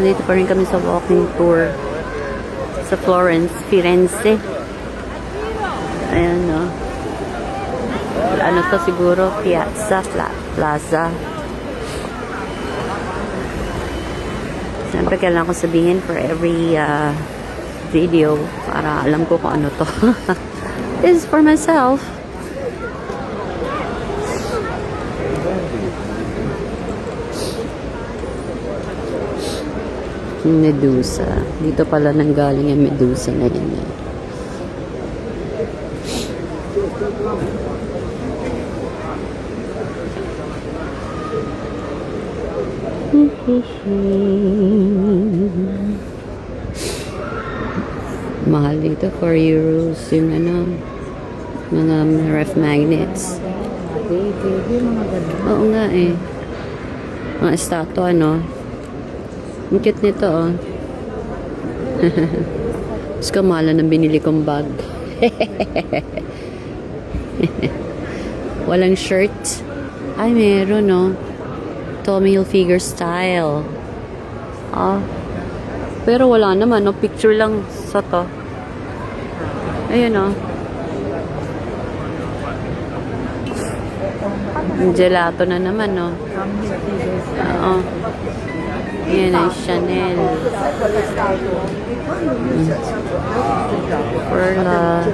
Nandito pa rin kami sa walking tour sa Florence, Firenze. Ayan, no. Ano to siguro? Piazza, Plaza. Siyempre, kailangan ko sabihin for every video para alam ko kung ano to. This is for myself. Medusa. Dito pala nanggaling yung Medusa na yun. Mahal dito, 4 euros yung ano, mga ref magnets. Oo nga eh. Mga estatwa, no? Ang cute nito, oh. Mas kamalan ng binili kong bag. Walang shirt. Ay, meron, no? Tommy Hilfiger style. Ah. Pero wala naman, no? Picture lang sa to. Ayun, no? Gelato na naman, no? Oo. Yan ay Chanel. Perla.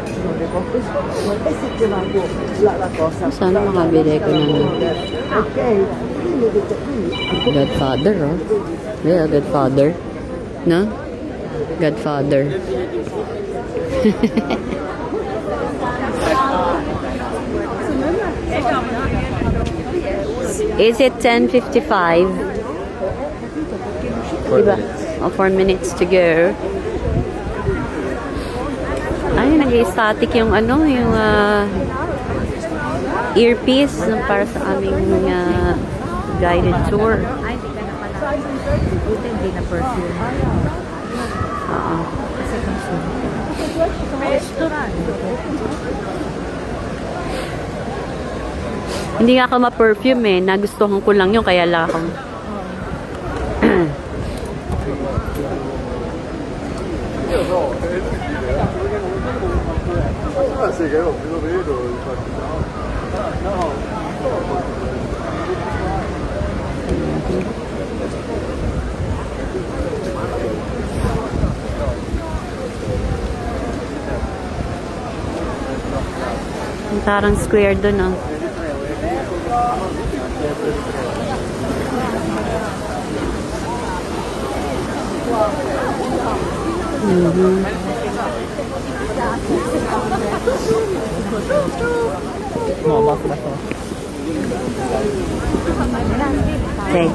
Sana makabili ko na. Godfather, oh. Yeah, Godfather. No? Godfather. Is it 10:55? Diba? Oh, 4 minutes to go. Ay, nag-static yung ano, yung earpiece para sa aming guided tour. Hindi na perfume. Oo. Restaurant. Hindi nga ako ma-perfume eh. Nagustuhan ko lang yun, kaya lang ako. Parang square doon, oh. Okay.